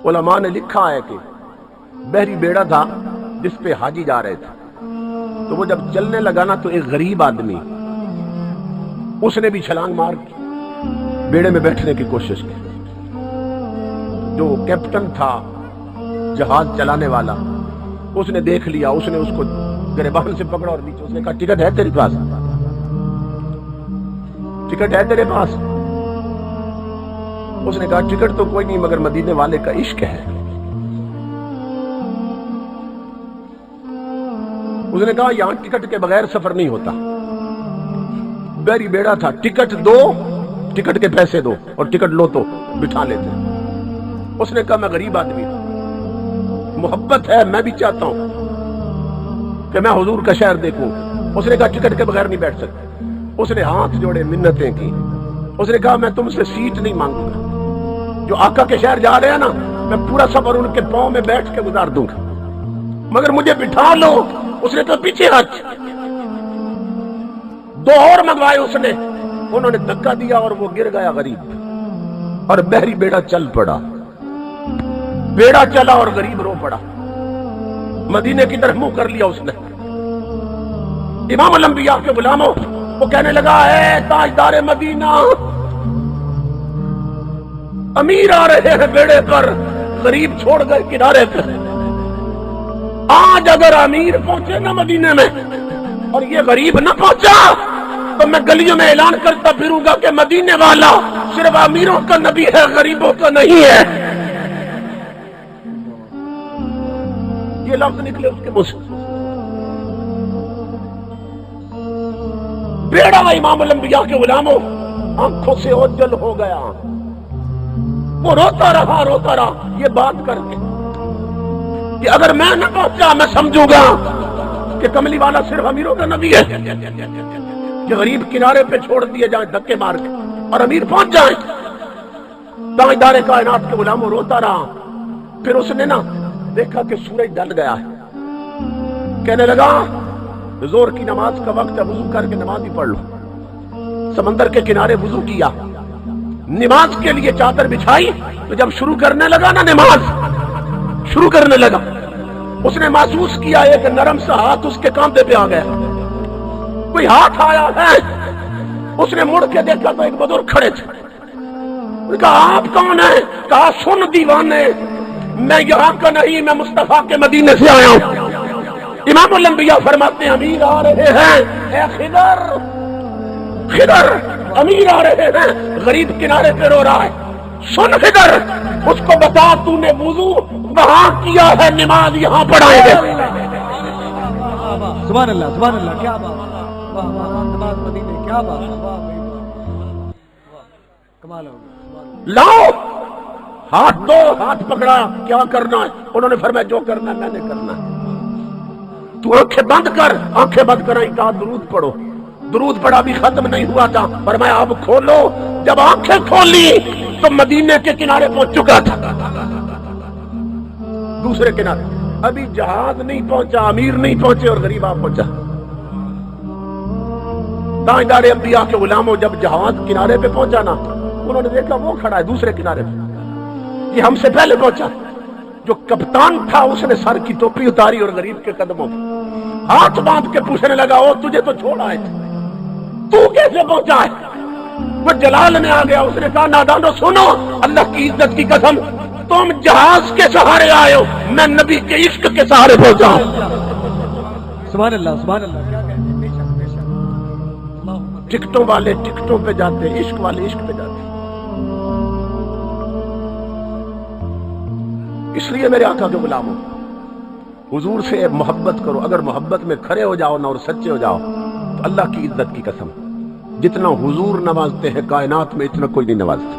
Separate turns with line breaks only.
उलमा ने लिखा है कि बहरी बेड़ा था जिस पे हाजी जा रहे थे, तो वो जब चलने लगा ना तो एक गरीब आदमी उसने भी छलांग मार बेड़े में बैठने की कोशिश की। जो कैप्टन था जहाज चलाने वाला उसने देख लिया, उसने उसको गिरबान से पकड़ा और नीचे उसने कहा टिकट है तेरे पास, टिकट है तेरे पास? उसने कहा टिकट तो कोई नहीं मगर मदीने वाले का इश्क है। उसने कहा यहां टिकट के बगैर सफर नहीं होता। बहरी बेड़ा था, टिकट दो, टिकट के पैसे दो और टिकट लो तो बिठा लेते। उसने कहा मैं गरीब आदमी हूं, मोहब्बत है, मैं भी चाहता हूं कि मैं हुजूर का शहर देखूं। उसने कहा टिकट के बगैर नहीं बैठ सकते। उसने हाथ जोड़े, मिन्नतें की। उसने कहा मैं तुमसे सीट नहीं मांगूंगा, जो आका के शहर जा रहे हैं ना, मैं पूरा सफर उनके पांव में बैठ के गुजार दूंगा, मगर मुझे बिठा लो। उसने तो पीछे हाथ, दो और मंगवाए उसने, उन्होंने धक्का दिया और वो गिर गया गरीब, और बहरी बेड़ा चल पड़ा। बेड़ा चला और गरीब रो पड़ा, मदीने की तरफ मुंह कर लिया उसने। इमाम अल-अंबिया के गुलामों, वो कहने लगा है ताजदार मदीना, अमीर आ रहे हैं बेड़े पर, गरीब छोड़ गए किनारे पे। आज अगर अमीर पहुंचे ना मदीने में और ये गरीब न पहुंचा तो मैं गलियों में ऐलान करता फिरूंगा कि मदीने वाला सिर्फ अमीरों का नबी है, गरीबों का नहीं है। ये लफ्ज निकले उसके मुंह से। बेड़ा इमाम अल-अंबिया के गुलामों आंखों से ओझल हो गया। वो रोता रहा ये बात करके कि अगर मैं न पहुंचा मैं समझूंगा कि कमली वाला सिर्फ अमीरों का नबी है, कि गरीब किनारे पे छोड़ दिए जाए धक्के मार के और अमीर पहुंच जाए। ताजदार कायनात के गुलामों रोता रहा। फिर उसने ना देखा कि सूरज ढल गया है, कहने लगा जोर की नमाज का वक्त है, वुजू करके नमाज ही पढ़ लो। समंदर के किनारे वुजू किया, नमाज के लिए चादर बिछाई, तो जब शुरू करने लगा ना नमाज शुरू करने लगा, उसने महसूस किया एक नरम सा हाथ उसके कांधे पे आ गया। कोई हाथ आया है। उसने मुड़ के देखा तो एक बुजुर्ग खड़े थे। उसने कहा आप कौन है? कहा सुन दीवाने, मैं यहाँ का नहीं, मैं मुस्तफा के मदीने से आया हूँ। इमाम अल-अंबिया फरमाते हैं अमीर आ रहे हैं, ए खिदर, खिदर अमीर आ रहे हैं, गरीब किनारे पे रो रहा है। सुन खिदर, उसको बता तूने वुजू वहां किया है, नमाज यहाँ पढ़ाएंगे।
सुभान अल्लाह, सुभान अल्लाह, क्या बात, वाह वाह, नमाज मदीने, क्या बात, वाह वाह, कमाल हो गया।
लाओ हाथ दो, हाथ पकड़ा, क्या करना है? उन्होंने फरमाया जो करना है मैंने करना है। तू आंखें बंद कर, आंखें बंद कर, कहा दुरूद पढ़ो। दुरूद पढ़ा भी खत्म नहीं हुआ था, फरमाया अब खोलो। जब आंखें खोली तो मदीने के किनारे पहुंच चुका था, दूसरे किनारे। अभी जहाज नहीं पहुंचा, अमीर नहीं पहुंचे और गरीब आप पहुंचा। ताजदार अंबिया के गुलामों, जब जहाज किनारे पे पहुंचा ना, उन्होंने देखा वो खड़ा है दूसरे किनारे पे, ये हमसे पहले पहुंचा। जो कप्तान था उसने सर की टोपी उतारी और गरीब के कदमों पे हाथ बांध के पूछने लगा, ओ तुझे तो छोड़ आए थे, तू कैसे पहुंचा है? वो जलाल में आ गया। उसने कहा नादानो सुनो, अल्लाह की इज्जत की कसम, तुम जहाज के सहारे आए हो, मैं नबी के इश्क के सहारे पहुंचा हूं।
सुभान अल्लाह, सुभान अल्लाह, क्या कहते हैं, बेशक बेशक।
टिकटों वाले टिकटों पे जाते, इश्क वाले इश्क पे जाते। इसलिए मेरे आका के गुलामों, हुजूर से मोहब्बत करो। अगर मोहब्बत में खड़े हो जाओ ना और सच्चे हो जाओ तो अल्लाह की इज्जत की कसम, जितना हुजूर नवाजते हैं कायनात में इतना कोई नहीं नवाजता।